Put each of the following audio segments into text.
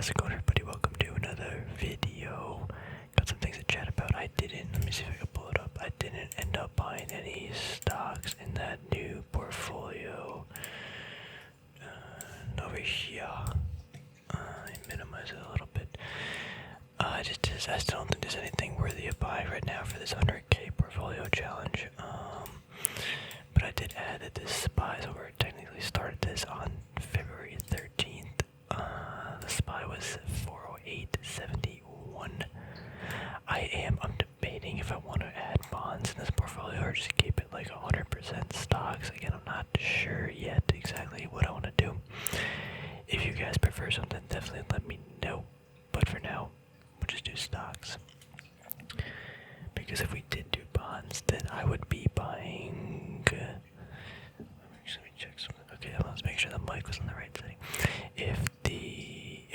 How's it going, everybody? Welcome to another video. Got some things to chat about. Let me see if I can pull it up. I didn't end up buying any stocks in that new portfolio. Over here. Minimize it a little bit. I still don't think there's anything worthy of buying right now for this 100k portfolio challenge. But I did add that this SPY, so we technically started this on February 13th. The SPY was 408.71. I'm debating if I want to add bonds in this portfolio or just keep it like 100% stocks. Again, I'm not sure yet exactly what I want to do. If you guys prefer something, definitely let me know. But for now, we'll just do stocks. Because if we did do bonds, then I would be buying. Let me check something. Okay, let's make sure the mic was on the right setting. If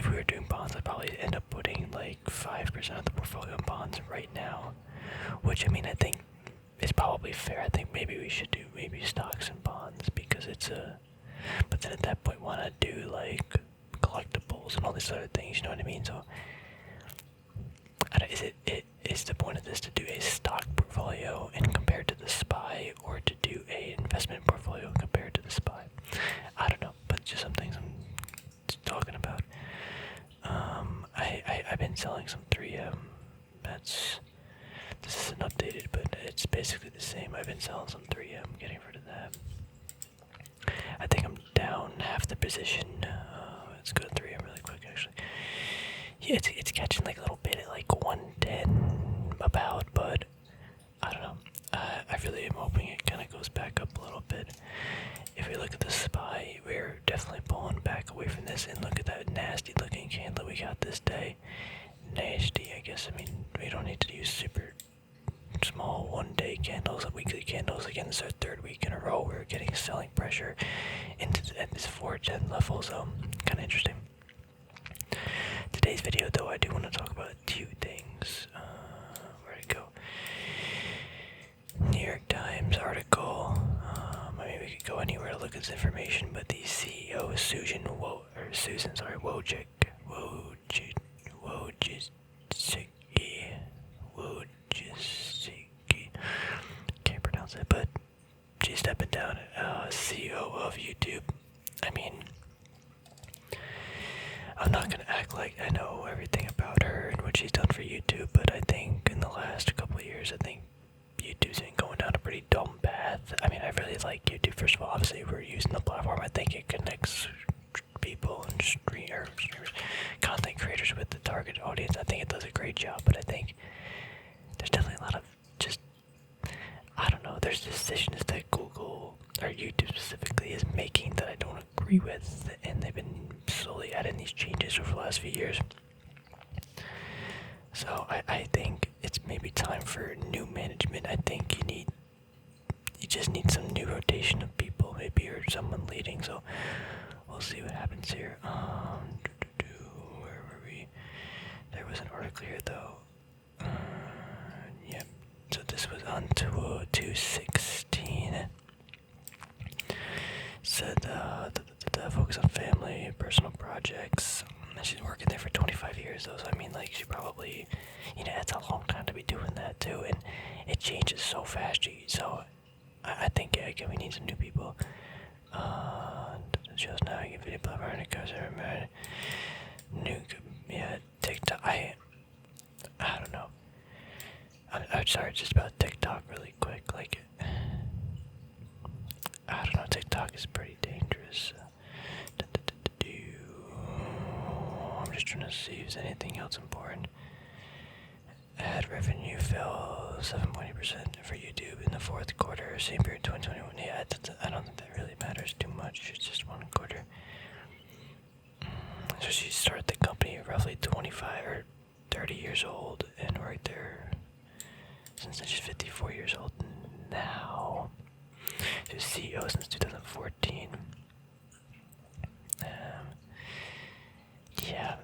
we were doing bonds, I'd probably end up putting like 5% of the portfolio in bonds right now. Which I think is probably fair. I think maybe we should do stocks and bonds because it's a. But then at that point, want to do like collectibles and all these other things. You know what I mean? So. Is the point of this to do a stock portfolio and compared to the SPY, or to do a investment portfolio compared to the SPY? I don't know, but just some things I'm talking about. I've been selling some 3M. This isn't updated, but it's basically the same. I've been selling some 3M, getting rid of that. I think I'm down half the position. Let's go to 3M really quick, actually. Yeah, it's catching like a little bit at like 110 about, but I don't know. I really am hoping it kind of goes back up a little bit. If we look at the SPY, we're definitely pulling back away from this, and look at that nasty looking candle we got this day. Nasty, I guess. We don't need to use super small one-day candles and weekly candles. Again, this is our third week in a row. We're getting selling pressure at this 410 level, so kind of interesting. Today's video, though, I do want to talk about two things. Where'd it go? New York Times article. We could go anywhere to look at this information, but the CEO, Susan Wojcicki, can't pronounce it, but she's stepping down CEO of YouTube. I'm not going to act like I know everything about her and what she's done for YouTube, but I think in the last couple of years, I think YouTube's been going down a pretty dumb path. I really like YouTube. First of all, obviously, we're using the platform. I think it connects people and streamers, content creators with the target audience. I think it does a great job, but I think there's definitely a lot of there's decisions that Google, or YouTube specifically, is making that I don't agree with, and they've been slowly adding these changes over the last few years. So I think it's maybe time for new management. I think you just need some new rotation of people, maybe, or someone leading. So we'll see what happens here. Where were we? There was an article here, though. Yeah. So this was on 216. Said the focus on family, personal projects. She's working there for 25 years, though. So she probably, it's a long time to be doing that too, and it changes so fast. So I think again we need some new people. Shows now I get video platform and it goes everywhere. TikTok. I don't know. I'm sorry, just about TikTok really quick. I don't know, TikTok is pretty dangerous. I'm just trying to see if there's anything else important. Ad revenue fell 7.8% for YouTube in the fourth quarter, same period 2021. Yeah, I don't think that really matters too much. It's just one quarter. So she started the company roughly 25 or 30 years old and worked there since she's 54 years old now. She was CEO since 2014. Yeah,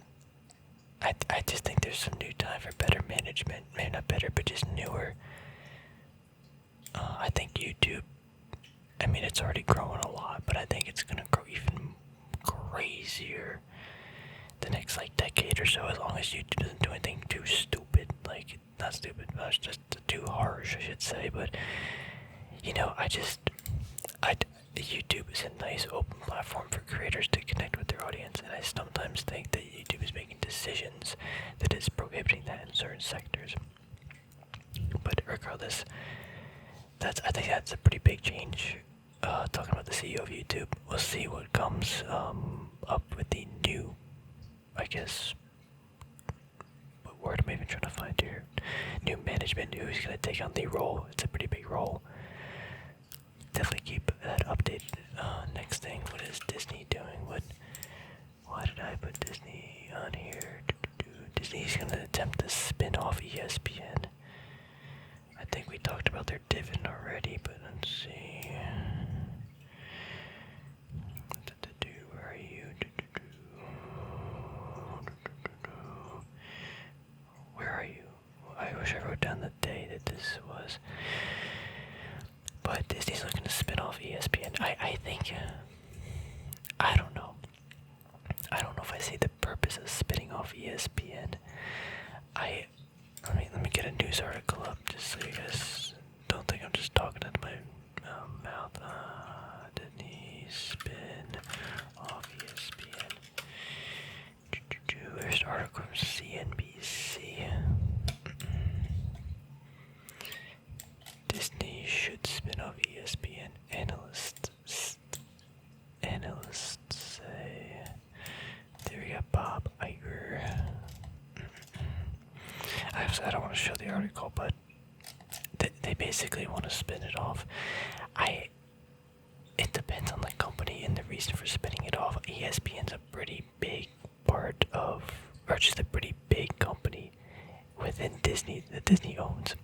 I just think there's some new time for better management. Maybe not better, but just newer. I think YouTube, it's already growing a lot, but I think it's going to grow even crazier the next like decade or so, as long as YouTube doesn't do anything too stupid, like not stupid, that's just too harsh, I should say. But YouTube is a nice open platform for creators to connect with their audience, and I sometimes think that YouTube is making decisions that is prohibiting that in certain sectors. But regardless, I think that's a pretty big change. Talking about the CEO of YouTube, we'll see what comes up with the new, I guess, what word am I even trying to find here? New management, who's going to take on the role. It's a pretty big role. Definitely keep that updated. Next thing, what is Disney doing? Why did I put Disney on here? Disney's going to attempt to spin off ESPN. I think we talked about their dividend already, but let's see. Where are you? Where are you? I wish I wrote down the day that this was. But Disney's looking to spin off ESPN. I think, I don't know. I don't know if I see the purpose of spinning off ESPN. Let me get a news article up just so you guys don't think I'm just talking out of my mouth. Disney spin off ESPN. There's an article from CNBC. Disney should spin off ESPN. Analysts say. There we got Bob Iger. I don't want to show the article, but they basically want to spin it off. It depends on the company and the reason for spinning it off. ESPN's a pretty big part of, or just a pretty big company within Disney that Disney owns.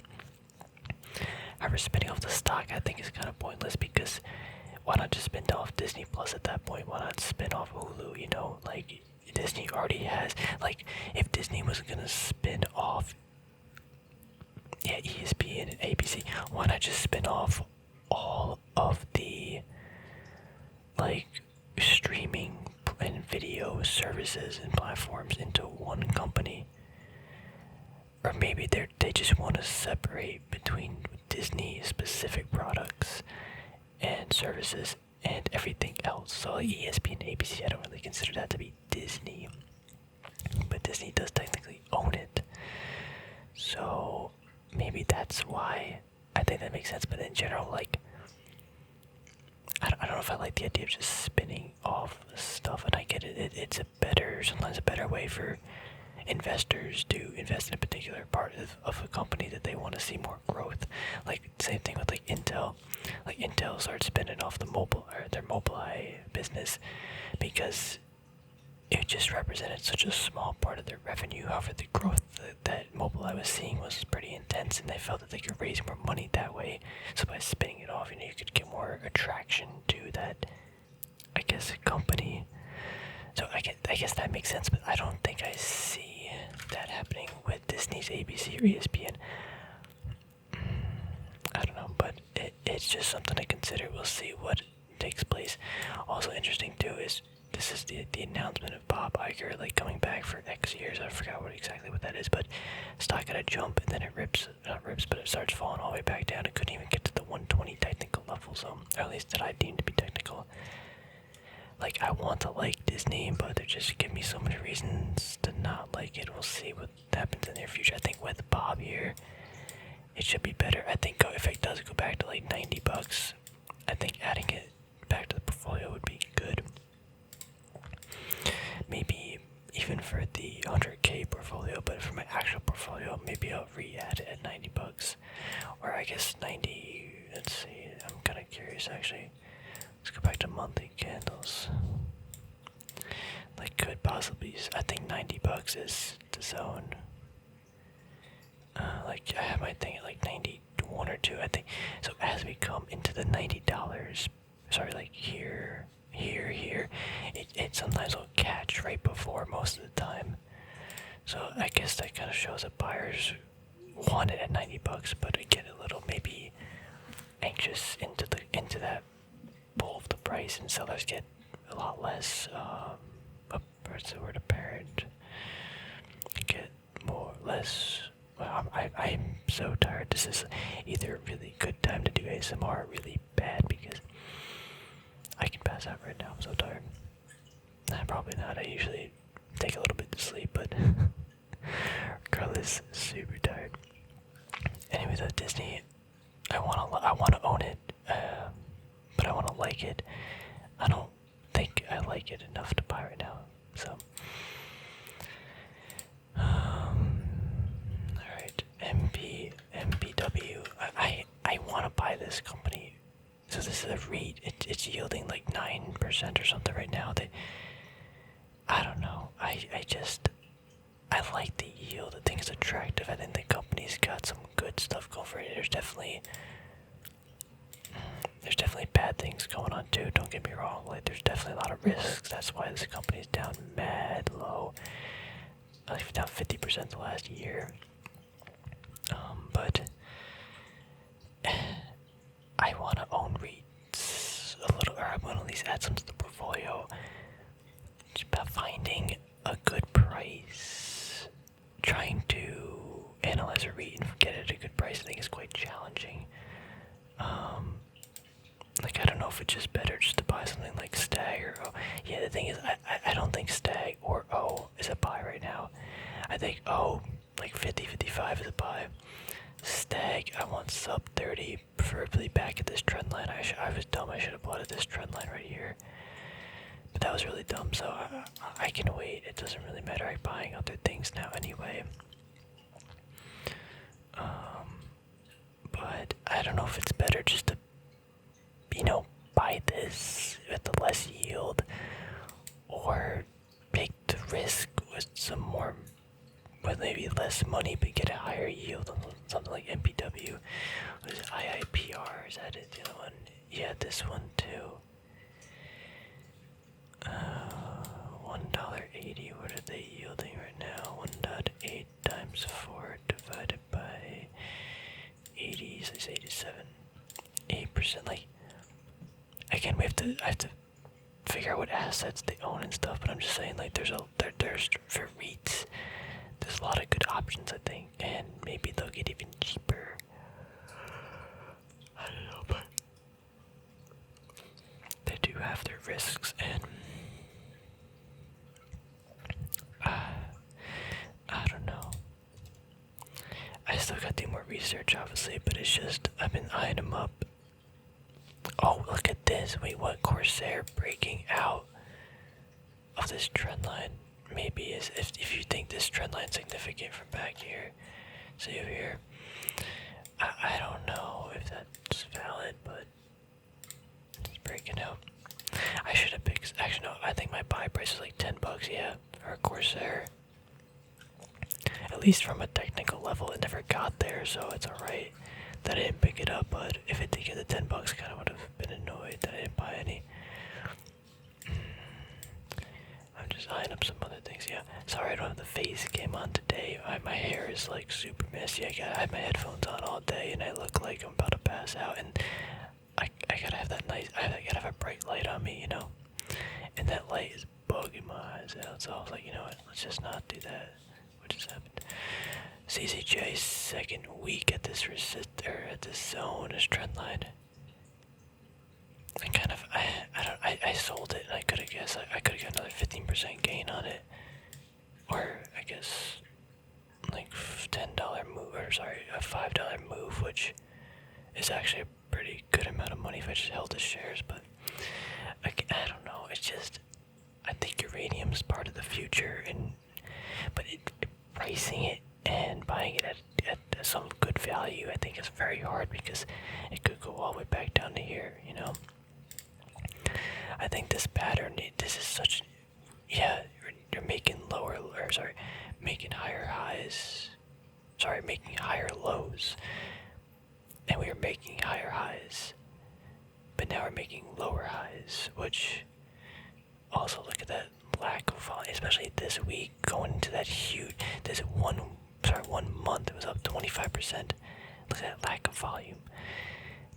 However, spinning off the stock I think is kind of pointless, because why not just spin off Disney Plus at that point? Why not spin off Hulu? Like Disney already has, like if Disney was gonna spin off ESPN and ABC, why not just spin off all of the like streaming and video services and platforms into one company? Or maybe they just want to separate between Disney specific products and services and everything else. So like ESPN and ABC, I don't really consider that to be Disney, but Disney does technically own it. So maybe that's why I think that makes sense. But in general, like I don't know if I like the idea of just spinning off stuff, and I get it. It's sometimes a better way for investors to invest in a particular part of a company that they want to see more growth. Like same thing with like Intel. Like Intel started spinning off their Mobileye business because it just represented such a small part of their revenue. However, the growth that Mobileye was seeing was pretty intense, and they felt that they could raise more money that way. So by spinning it off, you could get more attraction to that, I guess, company. So I guess that makes sense, but I don't think I see that happening with Disney's ABC or ESPN. I don't know, but it's just something to consider. We'll see what takes place. Also interesting too is this is the announcement of Bob Iger like coming back for X years. I forgot exactly what that is, but stock got a jump and then it starts falling all the way back down. It couldn't even get to the 120 technical level, so or at least that I deem to be technical. Like, I want to like Disney, but they're just giving me so many reasons to not like it. We'll see what happens in the near future. I think with Bob here, it should be better. I think if it does go back to like $90, I think adding it back to the portfolio would be good. Maybe even for the 100K portfolio, but for my actual portfolio, maybe I'll re-add it at $90. Or I guess 90, let's see, I'm kind of curious actually. Let's go back to monthly candles. Like, could possibly, I think $90 is the zone. Like, I have my thing at like 91 or 2, I think. So as we come into the $90, sorry, like here, it sometimes will catch right before most of the time. So I guess that kind of shows that buyers want it at $90, but I get a little maybe anxious into that pull of the price, and sellers get a lot less, or what's the word, apparent. Get more, less. Well, I'm so tired. This is either a really good time to do ASMR or really bad because I can pass out right now. I'm so tired. Nah, probably not. I usually take a little bit to sleep, but regardless, super tired. Anyway, though, Disney, I wanna own it, but I wanna like it. I don't think I like it enough to buy right now. So, all right, MPW. I want to buy this company. So this is a REIT. It's yielding like 9% or something right now. I don't know. I like the yield. I think it's attractive. I think the company's got some good stuff going for it. There's definitely bad things going on too. Don't get me wrong. Like there's definitely a lot of risks. That's why this company's down mad low. Like down 50% the last year. But I want to own REITs a little, or I want to at least add some to the portfolio. Just about finding a good price. Trying to analyze a REIT and get it at a good price, I think is quite challenging. Like I don't know if it's just better just to buy something like Stag or O. Yeah, the thing is, I don't think Stag or O is a buy right now. I think O, like 50-55 is a buy. Stag, I want sub 30, preferably back at this trend line. I was dumb. I should have bought at this trend line right here. But that was really dumb, so I can wait. It doesn't really matter. I'm buying other things now anyway. But I don't know if it's better just to, buy this at the less yield or take the risk with some more, with maybe less money but get a higher yield on something like MPW. What is it? IIPR? Is that it? The other one? Yeah, this one too. $1.80. What are they yielding right now? 1.8 times 4 divided by 80, so it's 87. 8%. Like, again, I have to figure out what assets they own and stuff. But I'm just saying, like, there's for REITs, there's a lot of good options, I think, and maybe they'll get even cheaper. I don't know, but they do have their risks, and I don't know. I still got to do more research, obviously, but it's just, I've been eyeing them up. Oh, look at this. Wait, what? Corsair breaking out of this trend line. Maybe if you think this trend line's significant from back here. See over here. I don't know if that's valid, but it's breaking out. I should have picked. Actually, no. I think my buy price is like $10. Yeah, for a Corsair. At least from a technical level, it never got there, so it's alright that I didn't pick it up. But if it did get the $10, kind of would have been annoyed that I didn't buy any. I'm just eyeing up some other things. Yeah, sorry I don't have the face cam on today. My hair is like super messy. I had my headphones on all day, and I look like I'm about to pass out. And I gotta have that nice. I gotta have a bright light on me, And that light is bugging my eyes out. So I was like, you know what? Let's just not do that. What just happened? CCJ second week at this at this zone is trend line. I sold it, and I could have guessed I could have got another 15% gain on it, or I guess like $10 move, or sorry, a $5 move, which is actually a pretty good amount of money if I just held the shares. But I don't know. It's just I think uranium's part of the future, but pricing it and buying it at some good value, I think is very hard because it could go all the way back down to here, I think this pattern, this is such, yeah, you're making making higher highs, making higher lows, and we were making higher highs, but now we're making lower highs, which, also look at that lack of volume, especially this week, going into that huge, this 1 month, it was up 25%. Look at that lack of volume.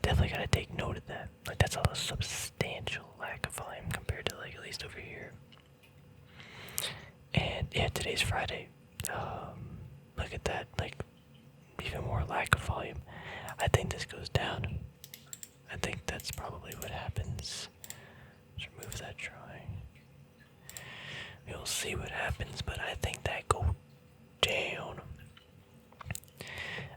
Definitely gotta take note of that. Like, that's a substantial lack of volume compared to, like, at least over here. And yeah, today's Friday. Look at that, like, even more lack of volume. I think this goes down. I think that's probably what happens. Let's remove that drawing. We'll see what happens, but I think that goes down.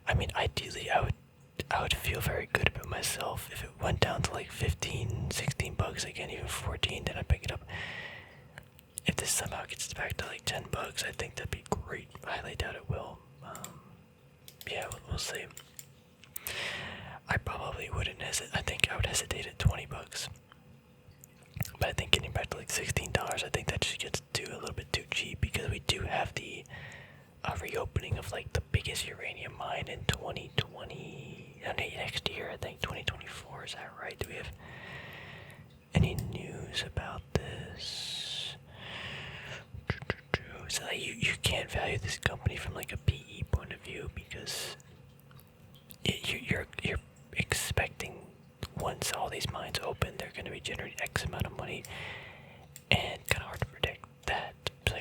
I mean, ideally, I would feel very good about myself if it went down to like 15, 16 bucks again, even 14, then I'd pick it up. If this somehow gets back to like 10 bucks, I think that'd be great. I highly doubt it will. Yeah, we'll see. I probably wouldn't hesitate. I think I would hesitate at 20 bucks. But I think getting back to like $16, I think that just gets a little bit too cheap, because we do have the reopening of like the biggest uranium mine in 2020, next year, I think 2024, is that right? Do we have any news about this? So like, you can't value this company from like a PE point of view, because you're expecting once all these mines open, they're going to be generating X amount of money, and kind of hard to predict that. So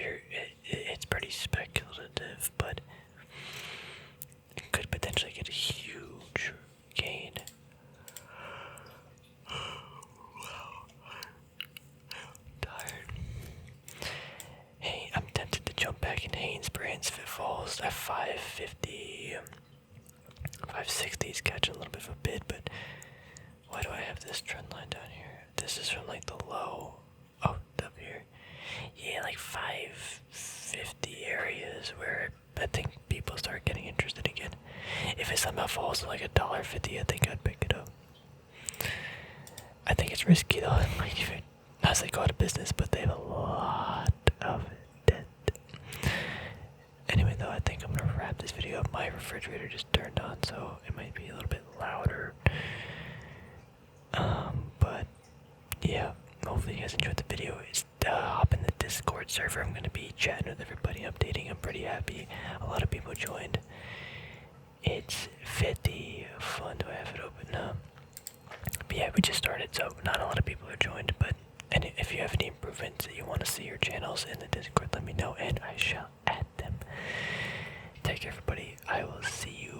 it's pretty speculative, but it could potentially get a huge gain. Tired. Hey, I'm tempted to jump back in Hainesbury's if it falls at 550. 560 is catching a little bit of a bid, but why do I have this trend line down here? This is from like the low. Oh, up here. Yeah, like 550 areas where I think people start getting interested again. If it somehow falls to like $1.50, I think I'd pick it up. I think it's risky though. Like, if it, not they go out of business, but they have a lot of debt. Anyway, though, I think I'm gonna wrap this video up. My refrigerator just turned on, so it might be a little bit louder. But yeah, hopefully you guys enjoyed the video. Hop in the Discord server. I'm gonna be chatting with everybody, updating. I'm pretty happy. A lot of people joined. It's 50 fun. Do I have it open now? But yeah, we just started, so not a lot of people are joined. But and if you have any improvements that you want to see your channels in the Discord, let me know, and I shall add them. Take care, everybody. I will see you